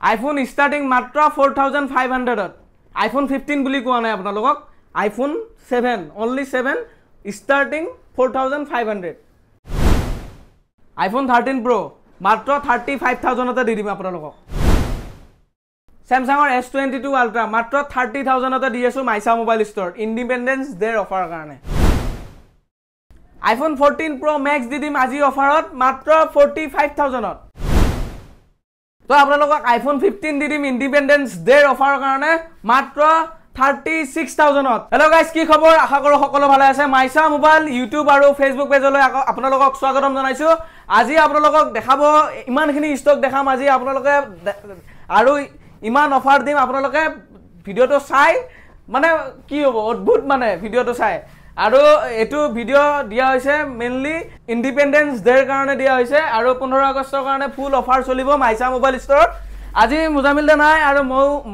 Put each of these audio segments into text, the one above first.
iPhone starting মাত্ৰ 4500ত iPhone 15 বুলি কোৱা নাই আপোনালোকক আইফোন 7 অনলি 7 ষ্টাৰ্টিং 4500 আইফোন 13 প্ৰ মাত্ৰ 35000তে দি দিম আপোনালোকক Samsung S22 Ultra মাত্ৰ 30000তে দি আছো মাইছা মোবাইল ষ্ট'ৰ ইণ্ডিপেণ্ডেন্স ডেৰ অফাৰ কাৰণে iPhone 14 Pro Max দি দিম আজি অফাৰত মাত্ৰ 45000ত তো আপোনালোকক iPhone 15 দি দিম ইণ্ডিপেণ্ডেন্স ডেৰ অফাৰ কাৰণে মাত্ৰ 36000ত হেল্ল' গাইস কি খবৰ আশা কৰো সকলো ভালে আছে মাইছা মোবাইল ইউটিউব আৰু ফেসবুক পেজলৈ আপোনালোকক স্বাগতম জনাইছো আজি আপোনালোকক দেখাব ইমানখিনি ষ্টক দেখাম আজি আপোনালোকে আৰু ইমান অফাৰ দিম আপোনালোকে ভিডিওটো চাই মানে কি হ'ব অদ্ভুত মানে ভিডিওটো চাই আৰু এটো ভিডিও দিয়া হৈছে মেইনলি ইণ্ডিপেণ্ডেন্স ডেৰ কাৰণে দিয়া হৈছে আৰু 15 আগষ্টৰ কাৰণে ফুল অফাৰ চলিব মাইছা মোবাইল ষ্টৰত আজি মুজামিল দে নাই আৰু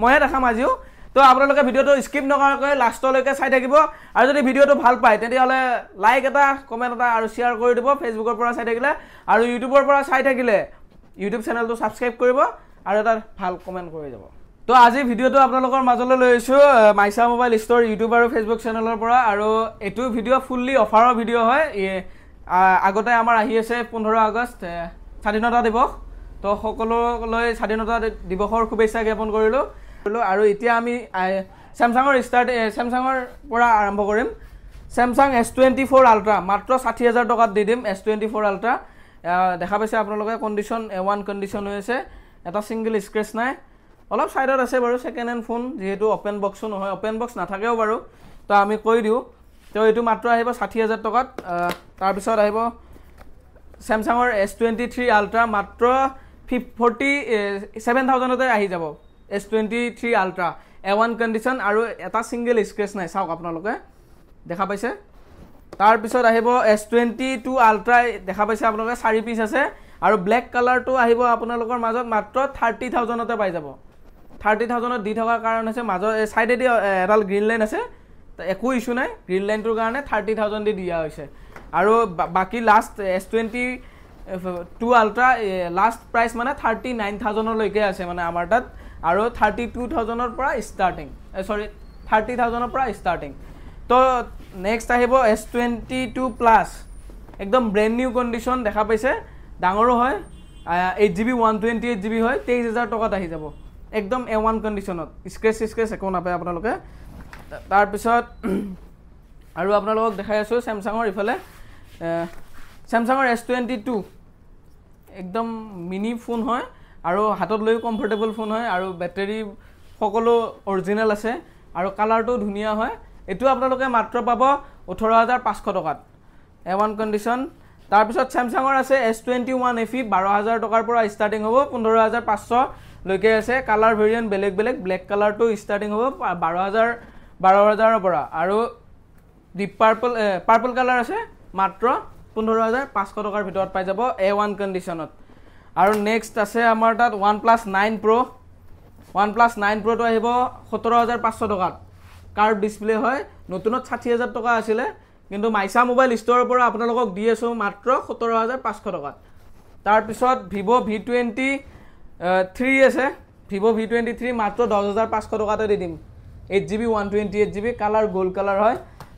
মই দেখাম আজিও তো আপোনালোকে ভিডিওটো স্কিপ নকৰাকৈ লাষ্টলৈকে চাই থাকিব আৰু যদি ভিডিওটো ভাল পায় তেতিয়াহলে লাইক এটা কমেন্ট এটা আৰু শেয়াৰ কৰি দিব ফেসবুকৰ পৰা চাই থাকিলে আৰু ইউটিউবৰ পৰা চাই থাকিলে ইউটিউব চেনেলটো সাবস্ক্ৰাইব কৰিব আৰু এটা ভাল কমেন্ট কৰি যাব তো আজি ভিডিওটো আপোনালোকৰ মাজলৈ লৈ আহিছো মাইছা মোবাইল ষ্টৰ ইউটিউব আৰু ফেসবুক চেনেলৰ পৰা আৰু এটো ভিডিও ফুললি অফাৰৰ ভিডিও হয় আগতে আমাৰ আহি আছে 15 আগষ্ট স্বাধীনতা দিৱস তো সকলোলৈ স্বাধীনতা দিৱসৰ শুভেচ্ছা জ্ঞাপন কৰিলো আৰু এতিয়া আমি স্যামসাঙৰ পৰা আৰম্ভ কৰিম Samsung S24 Ultra মাত্ৰ 60000 টকাত দি দিম S24 Ultra দেখা পাইছে আপোনালোকে কন্ডিশন A1 কন্ডিশন হৈ আছে এটা সিঙ্গল স্ক্ৰেচ নাই অলপ সাইডত আছে বাৰু সেকেন্ড হ্যান্ড ফোন যেহেতু ওপেন বক্সও নহয় ওপেন বক্স নাথাকেও বাৰু তো আমি কৈ দিও তো এটো মাত্ৰ আহিব 60000 টকাত তাৰ পিছত আহিব Samsung S23 Ultra মাত্ৰ 47000 তে আহি যাব S23 Ultra A1 কন্ডিশন আৰু এটা সিঙ্গল স্ক্ৰেচ নাই চাওক আপোনালোকে দেখা পাইছে তাৰ পিছত আহিব S22 Ultra দেখা পাইছে আপোনালোকে 4 পিস আছে আৰু ব্ল্যাক কালাৰটো আহিব আপোনালোকৰ মাজত মাত্ৰ 30000 তে পাই যাব 30000 দি থকাৰ কাৰণ আছে মাজৰ সাইডেদি এডাল গ্ৰীণ লাইন আছে একো ইস্যু নাই গ্ৰীণ লাইনটোৰ কাৰণে 30000 দি দিয়া হৈছে আৰু বাকি last S22 Ultra last price মানে 39000 লৈকে আছে মানে আমাৰ তাত আৰু 32000 পৰা স্টাৰ্টিং 30000 পৰা স্টাৰ্টিং তো নেক্সট আহিব S22 Plus একদম ব্ৰ্যান্ড নিউ কন্ডিশন দেখা পাইছে ডাঙৰো হয় 8GB 128GB হয় 23000 টকাত আহি যাব একদম A1 কন্ডিশনত স্ক্ৰেচ একো নাপায় আপোনালোকে তাৰ পিছত আৰু আপোনালোকক দেখাই আছো Samsungৰ ইফালে Samsungৰ S22 একদম মিনি ফোন হয় আৰু হাতত লৈ কমফৰ্টেবল ফোন হয় আৰু বেটাৰী সকলো অৰিজিনাল আছে আৰু কালাৰটো ধুনিয়া হয় এটো আপোনালোকে মাত্ৰ পাব 18500 টকাত A1 কন্ডিশন তাৰ পিছত Samsungৰ আছে S21 FE 12000 টকাৰ পৰা ষ্টাৰ্টিং হ'ব 15500 লৈকে আছে কালাৰ ভেৰিয়েন্ট বেলেগ ব্ল্যাক কালাৰটো ষ্টাৰ্টিং হ'ব 12000 পৰা আৰু ডিপ পাৰ্পল কালাৰ আছে মাত্ৰ 15500 টকাৰ ভিতৰত পাই যাব A1 কন্ডিশনত আৰু নেক্সট আছে আমাৰ তাত OnePlus 9 Pro টো আহিব 17500 টকাত কাৰ্ভ ডিসপ্লে হয় নতুনত 60000 টকা আছিল কিন্তু মাইছা মোবাইল ষ্টৰৰ পৰা আপোনালোকক দি আছো মাত্ৰ 17500 টকাত তাৰ পিছত Vivo V23 আছে Vivo V23 মাত্ৰ 10500 টকাতে দি দিম 8GB 128GB colour gold colour হয়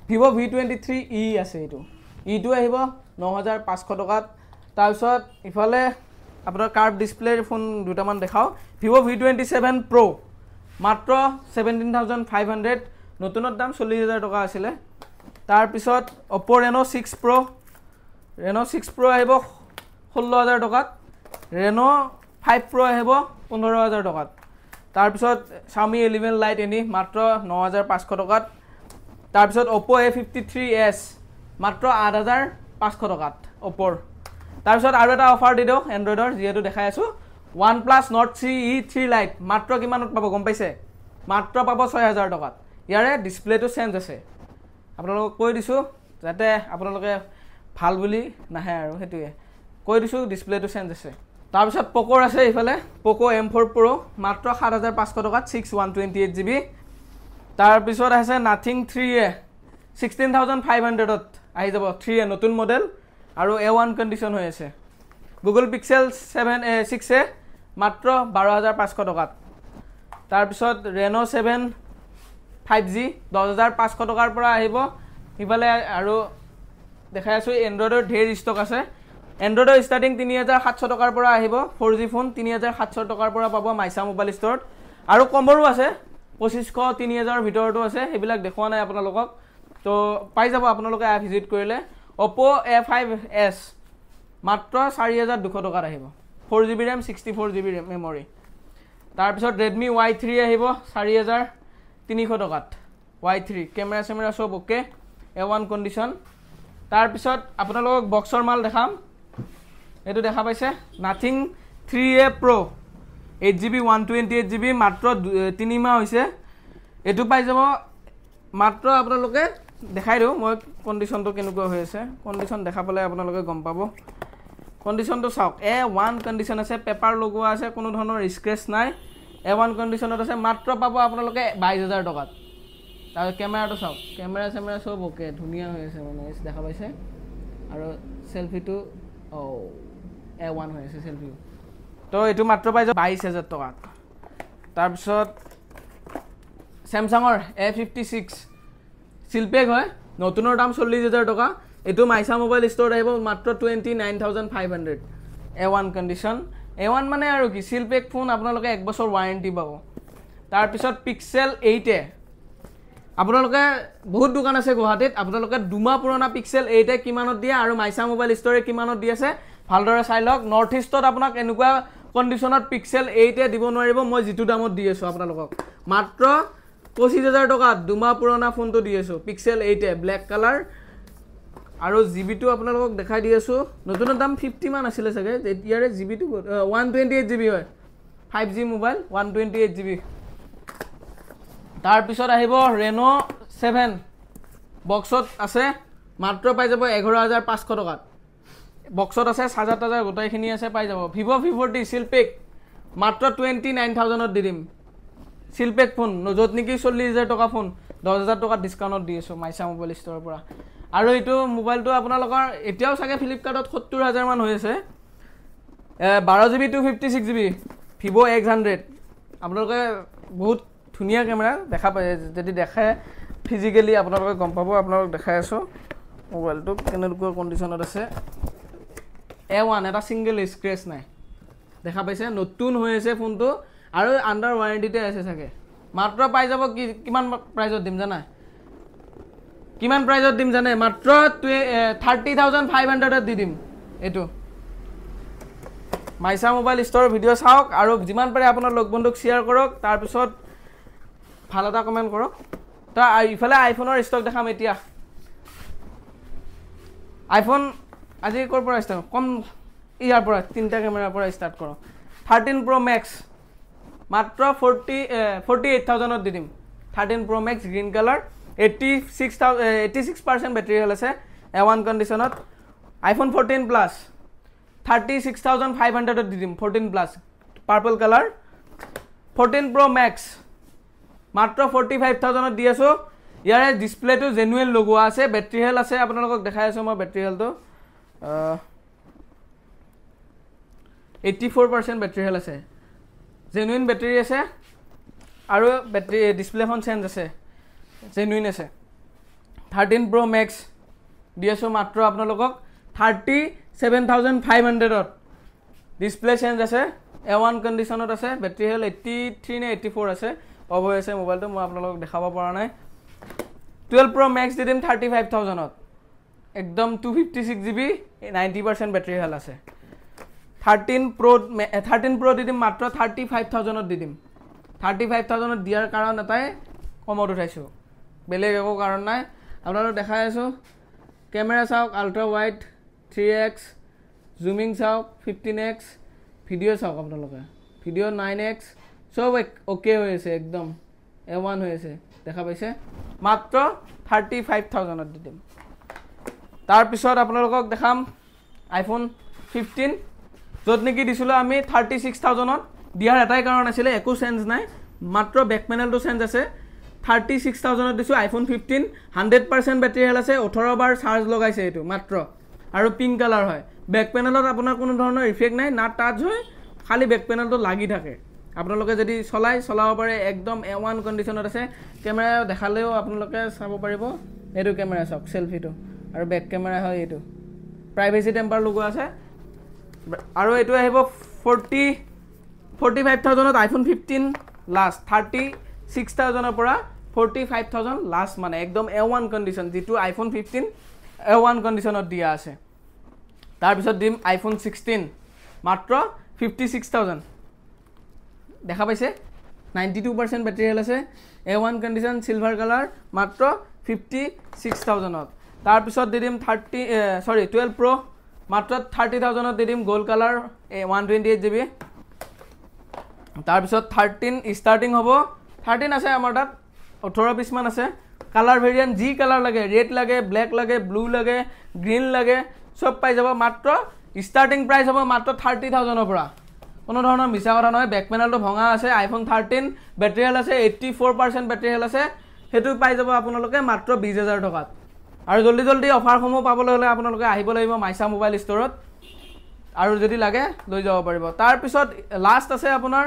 Vivo V23e আছে এটো আহিব 9500 টকাত তাৰ পিছত ইফালে আপোনাৰ কাৰ্ভ ডিসপ্লেৰ ফোন দুটামান দেখাও Vivo V27 Pro মাত্ৰ 17500 নতুনৰ দাম 40000 টকা আছিল তাৰ পিছত Oppo Reno 6 Pro আহিব 16000 টকাত Reno 5 Pro আহিব 15000 টকাত তাৰ পিছত Xiaomi 11 Lite এনি মাত্ৰ 9500 টকাত তাৰ পিছত Oppo A53s মাত্ৰ 8500 টকাত Oppo তাৰ পিছত আৰু এটা অফাৰ দি দিও Androidৰ যেহেতু দেখাই আছো OnePlus Nord CE 3 Lite মাত্ৰ কিমানত পাব গম পাইছে মাত্ৰ পাব 6000 টকাত ইয়াৰে ডিসপ্লেটো চেঞ্জ আছে আপোনালোকক কৈ দিছো যাতে আপোনালোকে ভাল বুলি নাহে আৰু হেতুৱে কৈ দিছো ডিসপ্লেটো চেঞ্জ আছে তাৰ পিছত Poco আছে ইফালে Poco M4 Pro মাত্ৰ 7500 টকাত 6128GB তাৰ পিছত আছে Nothing 3A 16500 ত আহি যাব 3A নতুন মডেল আৰু A1 কন্ডিশন হৈ আছে Google Pixel 6a মাত্ৰ 12500 টকাত তাৰ পিছত Reno 7 5G 10500 টকাৰ পৰা আহিব ইফালে আৰু দেখাই আছো এন্ড্ৰইডৰ ঢেৰ ষ্টক আছে এন্ড্ৰইডৰ ষ্টাৰ্টিং 3700 টকাৰ পৰা আহিব 4G ফোন 3700 টকাৰ পৰা পাব মাইছা মোবাইল ষ্টৰত আৰু কমৰো আছে 2500 3000 ভিতৰতো আছে হেবিলাক দেখুৱা নাই আপোনালোকক তো পাই যাব আপোনালোকে ভিজিট কৰিলে Oppo A5s মাত্ৰ 4200 টকাত আহিব 4GB RAM 64GB মেমৰি তাৰ পিছত Redmi Y3 আহিব 4300 টকাত Y3 কেমেৰা সেমেৰা সব ওকে A1 কন্ডিশন তাৰ পিছত আপোনালোকক বক্সৰ মাল দেখাম এটো দেখা পাইছে Nothing 3A Pro 8GB 128GB মাত্ৰ 3 মাহ হৈছে এটো পাই যাব মাত্ৰ আপোনালোকে দেখাই দিও মই কন্ডিশনটো কেনেকুৱা হৈ আছে কন্ডিশন দেখা পালে আপোনালোকে গম পাব কন্ডিশনটো চাওক A1 কন্ডিশন আছে পেপাৰ লগোৱা আছে কোনো ধৰণৰ স্ক্ৰেচ নাই A1 কন্ডিশনত আছে মাত্ৰ পাব আপোনালোকে 22000 টকাত তাৰ ক্যামেৰাটো চাওক ক্যামেৰা সেমেৰা সব ওকে ধুনিয়া হৈ আছে মানে দেখা পাইছে আৰু সেলফিটো A1 হৈ আছে সেলফি তো এটো মাত্ৰ পাই যাব 22000 টকাত তাৰ পিছত Samsungৰ A56 সিলপেক হয় নতুনৰ দাম 40000 টকা এটো মাইছা মোবাইল ষ্টৰত আহিব মাত্ৰ 29500 A1 কন্ডিশন A1 মানে আৰু কি সিলপেক ফোন আপোনালোকে 1 বছৰ ওয়াৰেন্টি পাব তাৰ পিছত Pixel 8 আপোনালোকে বহুত দোকান আছে গুৱাহাটীত আপোনালোকে দুমাহ পুৰণা Pixel 8 কিমানত দিয়ে আৰু মাইছা মোবাইল ষ্টৰে কিমানত দি আছে ভালদৰে চাই লওক নৰ্থ ইষ্টত আপোনাক এনেকুৱা কন্ডিশনত Pixel 8 দিব নোৱাৰিব মই যেটো দামত দি আছো আপোনালোকক মাত্ৰ 25000 টকা দুমাহ পুৰণা ফোনটো দি আছো Pixel 8 ব্ল্যাক কালাৰ আৰু জিবিটো আপোনালোকক দেখাই দি আছো নতুনৰ দাম 50 মান আছিল চাগে ইয়াৰে জিবিটো 128GB হয় 5G মোবাইল 128GB তাৰ পিছত আহিব Reno 7 বক্সত আছে মাত্ৰ পাই যাব 11500 টকাত বক্সত আছে চাৰ্জাৰ টাজাৰ গোটাইখিনি আছে পাই যাব Vivo V40 সিলপেক মাত্ৰ 29000 ত দি দিম সিলপেক ফোন যত নেকি 40000 টকা ফোন 10000 টকা ডিসকাউন্টত দি আছো মাইছা মোবাইল ষ্টৰৰ পৰা আৰু এটো মোবাইলটো আপোনালোকৰ এতিয়াও চাগে ফ্লিপকাৰ্টত 70000 মান হৈ আছে 12GB 256GB Vivo X100 আপোনালোকে বহুত ধুনিয়া ক্যামেৰা দেখা পায় যদি দেখে ফিজিক্যালি আপোনালোকে গম পাব আপোনালোক দেখাই আছো মোবাইলটো কেনেকুৱা কন্ডিশনত আছে A1 এটা সিঙ্গেল স্ক্ৰেচ নাই দেখা পাইছে নতুন হৈ আছে ফোনটো আৰু আন্ডাৰ ওয়াৰেন্টিতে আছে চাগে মাত্ৰ পাই যাব কিমান প্ৰাইজত দিম জানা কিমান প্ৰাইজত দিম জানে মাত্ৰ 30500 ত দি দিম এটো মাইছা মোবাইল ষ্টৰৰ ভিডিও চাওক আৰু যিমান পাৰে আপোনাৰ লগ বন্ধুক শেয়াৰ কৰক তাৰ পিছত ভাল এটা কমেন্ট কৰক তা ইফালে আইফোনৰ ষ্টক দেখাম এতিয়া আইফোন আজি কৰ পৰা ষ্টাৰ্ট কম ইয়াৰ পৰা তিনটা ক্যামেৰাৰ পৰা ষ্টাৰ্ট কৰক 13 Pro Max মাত্ৰ 48000 ত দি দিম 13 Pro Max গ্ৰীন কালাৰ 86% ব্যাটাৰী হেল আছে A1 কন্ডিশনত iPhone 14 Plus 36500 ত দি দিম 14 Plus purple colour 14 Pro Max মাত্ৰ 45000 ত দি আছো ইয়াৰে ডিসপ্লেটো জেনুইন লগোৱা আছে ব্যাটাৰী হেল আছে আপোনালোকক দেখাই আছো মই ব্যাটাৰী হেলটো 84% ব্যাটাৰী হেল আছে জেনুইন ব্যাটাৰী আছে আৰু ব্যাটাৰী ডিসপ্লেখন চেঞ্জ আছে জেনুইন আছে 13 Pro Max দি আছো মাত্ৰ আপোনালোকক 37500 ত ডিসপ্লে চেঞ্জ আছে A1 কন্ডিশনত আছে ব্যাটাৰী হেল 83 নে 84 আছে অফ হৈ আছে মোবাইলটো মই আপোনালোকক দেখাব পৰা নাই 12 Pro Max দি দিম 35000 ত একদম 256GB 90% ব্যাটাৰী হেল আছে 13 Pro দি দিম মাত্ৰ 35000 ত দি দিম 35000 ত দিয়াৰ কাৰণ এটাই কমত উঠাইছো বেলেগ একো কাৰণ নাই আপোনালোক দেখাই আছো ক্যামেৰা চাওক আল্ট্ৰা ওয়াইড 3x জুমিং চাওক 15x ভিডিও চাওক আপোনালোকে ভিডিও 9x সব ওকে হৈ আছে একদম A1 হৈ আছে দেখা পাইছে মাত্ৰ 35000 ত দি দিম তাৰ পিছত আপোনালোকক দেখাম iPhone 15 যত নেকি দিছিল আমি 36000 ত দিয়াৰ এটাই কাৰণ আছিল একো চেঞ্জ নাই মাত্ৰ বেক প্যানেলটো চেঞ্জ আছে 36000 ত দিছো iPhone 15 100% ব্যাটাৰী হেল আছে 18 বাৰ চাৰ্জ লগাইছে এটো মাত্ৰ আৰু পিংক কালাৰ হয় বেক প্যানেলত আপোনাৰ কোনো ধৰণৰ ইফেক্ট নাই না টাচ হয় খালি বেক পেনেলটো লাগি থাকে আপোনালোকে যদি চলাব পাৰে একদম A1 কন্ডিশনত আছে ক্যামেৰা দেখালেও আপোনালোকে চাব পাৰিব এটো ক্যামেৰা চাওক সেলফিটো আৰু বেক ক্যামেৰা হয় এটো প্ৰাইভেসি টেম্পাৰ লগোৱা আছে আৰু এটো আহিব 45,000 ত আইফোন 15 লাষ্ট 36,000 ৰ পৰা 45,000 লাষ্ট মানে একদম A1 কন্ডিশন যেটো আইফোন 15 A1 কন্ডিশনত দিয়া আছে তাৰ পিছত দিম আইফোন 16 মাত্ৰ 56,000 দেখা পাইছে 92% ব্যাটাৰি হেল আছে A1 কন্ডিশন সিলভাৰ কালাৰ মাত্ৰ 56,000 ত তাৰ পিছত দিম 12 Pro মাত্ৰ 30,000 ত দিম গোল্ড কালাৰ 128GB তাৰ পিছত 13 স্টাৰ্টিং হ'ব 13 আছে আমাৰ তাত 18 পিস মান আছে কালার ভেরিয়েন্ট জি কালার লাগে রেড লাগে ব্ল্যাক লাগে ব্লু লাগে গ্রিন লাগে সব পাই যাব মাত্ৰ স্টাৰ্টিং প্ৰাইস হ'ব মাত্ৰ 30,000 ৰ পৰা কোনো ধৰণৰ মিছা কথা নহয় বেক পেনেলটো ভঙা আছে আইফোন 13 ব্যাটারি হেল আছে 84% ব্যাটারি হেল আছে হেতু পাই যাব আপোনালোকে মাত্ৰ 20,000 টকাত আৰু জলদি জলদি অফাৰ সমূহ পাবলৈ হলে আপোনালোকে আহিব লাগিব মাইছা মোবাইল ষ্টৰত আৰু যদি লাগে লৈ যাব পাৰিব তাৰ পিছত লাষ্ট আছে আপোনাৰ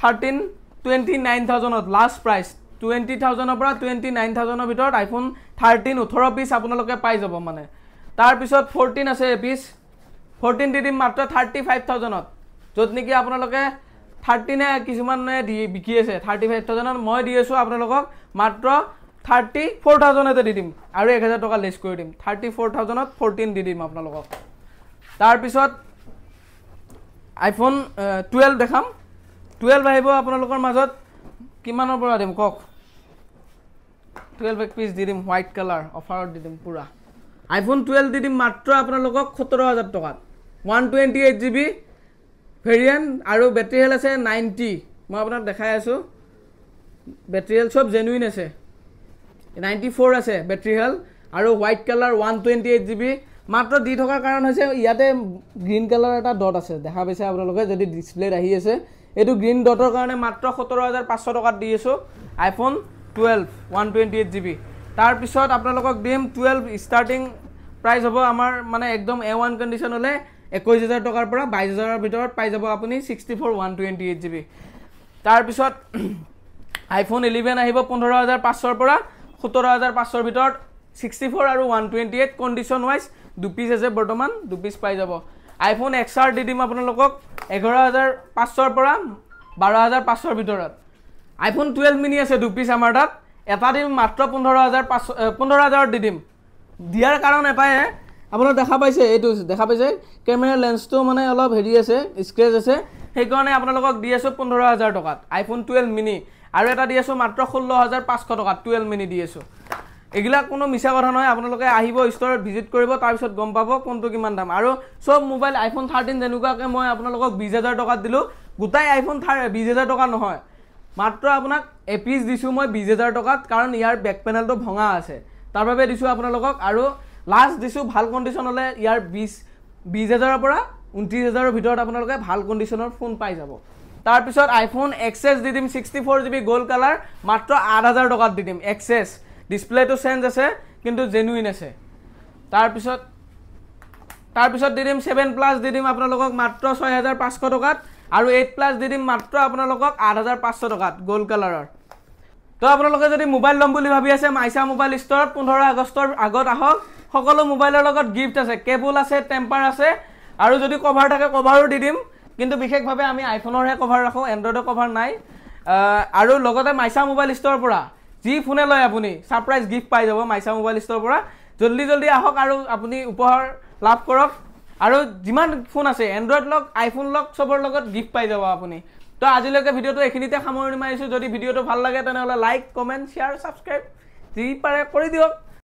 29,000 ত লাষ্ট প্ৰাইস 20,000 ৰ পৰা 29,000 ৰ ভিতৰত আইফোন 13 18 পিস আপোনালোকে পাই যাব মানে তাৰ পিছত 14 আছে পিস 14 দিম মাত্ৰ 35,000 ত যত নেকি আপোনালোকে 13 নে কিছুমানে বিকি আছে 35,000 ত মই দি আছো আপোনালোকক মাত্ৰ 34,000 তে দি দিম আৰু 1,000 টকা লেছ কৰি দিম 34,000 ত 14 দি দিম আপোনালোকক তাৰ পিছত আইফোন 12 দেখাম 12 আহিব আপোনালোকৰ মাজত কিমানৰ পৰা দিম কক 12 এক পিস দি দিম হোয়াইট কালাৰ অফাৰত দি দিম পুৰা আইফোন 12 দি দিম মাত্ৰ আপোনালোকক 17,000 টকাত 128GB ভেৰিয়েন্ট আৰু ব্যাটাৰি হেল আছে 90 মই আপোনাক দেখাই আছো ব্যাটাৰি হেল সব জেনুইন আছে 94 আছে ব্যাটাৰি হেল আৰু হোয়াইট কালাৰ 128GB মাত্ৰ দি থকাৰ কাৰণ হৈছে ইয়াতে গ্ৰীন কালাৰ এটা ডট আছে দেখা পাইছে আপোনালোকে যদি ডিসপ্লেত আহি আছে এটো গ্ৰীন ডটৰ কাৰণে মাত্ৰ 17,500 টকাত দি আছো আইফোন 12 128GB তাৰ পিছত আপোনালোকক দিম 12 স্টাৰ্টিং প্ৰাইস হ'ব আমাৰ মানে একদম A1 কন্ডিশন হলে 21,000 টকাৰ পৰা 22,000 ৰ ভিতৰত পাই যাব আপুনি 64 128GB তাৰ পিছত আইফোন 11 আহিব 15,500 ৰ পৰা 17,500 ৰ ভিতৰত 64 আৰু 128 কন্ডিশন ওয়াইজ দু পিস আছে বৰ্তমান দু পিস পাই যাব আইফোন XR দি দিম আপোনালোকক 11,500 ৰ পৰা 12,500 ৰ ভিতৰত আইফোন 12 মিনি আছে দু পিস আমাৰ তাত এটা দিম মাত্ৰ 15,000 দি দিম দিয়াৰ কাৰণ এটাই আপোনালোকে দেখা পাইছে এইটো দেখা পাইছে ক্যামেৰা লেন্সটো মানে অলপ হেৰি আছে স্ক্ৰেচ আছে সেই কাৰণে আপোনালোকক দি আছো 15,000 টকাত আইফোন 12 মিনি আৰু এটা দি আছো মাত্ৰ 16,500 টকাত 12 মিনি দি আছো এগিলা কোনো মিছা কথা নহয় আপোনালোকে আহিব ষ্টৰত ভিজিট কৰিব তাৰ পিছত গম পাব কোনটো কিমান দাম আৰু সব মোবাইল আইফোন 13 যেনুকাকে মই আপোনালোকক 20,000 টকাত দিলো গুটাই আইফোন 20,000 টকা নহয় মাত্ৰ আপোনাক এপিস দিছো মই 20,000 টকাত কাৰণ ইয়াৰ বেক পেনেলটো ভঙা আছে তাৰ বাবে দিছো আপোনালোকক আৰু লাষ্ট দিছো ভাল কন্ডিশন হলে ইয়াৰ 20,000 ৰ পৰা 29,000 ৰ ভিতৰত আপোনালোকে ভাল কন্ডিশনৰ ফোন পাই যাব তাৰ পিছত আইফোন XS দি দিম 64GB গোল্ড কালাৰ মাত্ৰ 8,000 টকাত দি দিম XS ডিসপ্লে তো চেঞ্জ আছে কিন্তু জেনুইন আছে তাৰ পিছত দি দিম 7 প্লাস দি দিম আপোনালোকক মাত্ৰ 6,500 টকাত আৰু 8 প্লাস দি দিম মাত্ৰ আপোনালোকক 8,500 টকাত গোল্ড কালাৰৰ তো আপোনালোকে যদি মোবাইল লম বুলি ভাবি আছে মাইছা মোবাইল ষ্টৰত 15 আগষ্টৰ আগত আহক সকলো মোবাইলৰ লগত গিফট আছে কেবল আছে টেম্পাৰ আছে আৰু যদি কভাৰ থাকে কভাৰো দি দিম কিন্তু বিশেষভাৱে আমি আইফোনৰহে কভাৰ ৰাখো এন্ড্ৰইডৰ কভাৰ নাই আৰু লগতে মাইছা মোবাইল ষ্টৰৰ পৰা যি ফোনে লয় আপুনি সাৰপ্ৰাইজ গিফট পাই যাব মাইছা মোবাইল ষ্টৰৰ পৰা জলদি জলদি আহক আৰু আপুনি উপহাৰ লাভ কৰক আৰু যিমান ফোন আছে এন্ড্ৰইড লক আইফোন লক সবৰ লগত গিফট পাই যাব আপুনি তো আজিলৈকে ভিডিওটো এখিনিতে সামৰণি মাৰিছো যদি ভিডিওটো ভাল লাগে তেনেহলে লাইক কমেন্ট শেয়াৰ সাবস্ক্ৰাইব যি পাৰে কৰি দিয়ক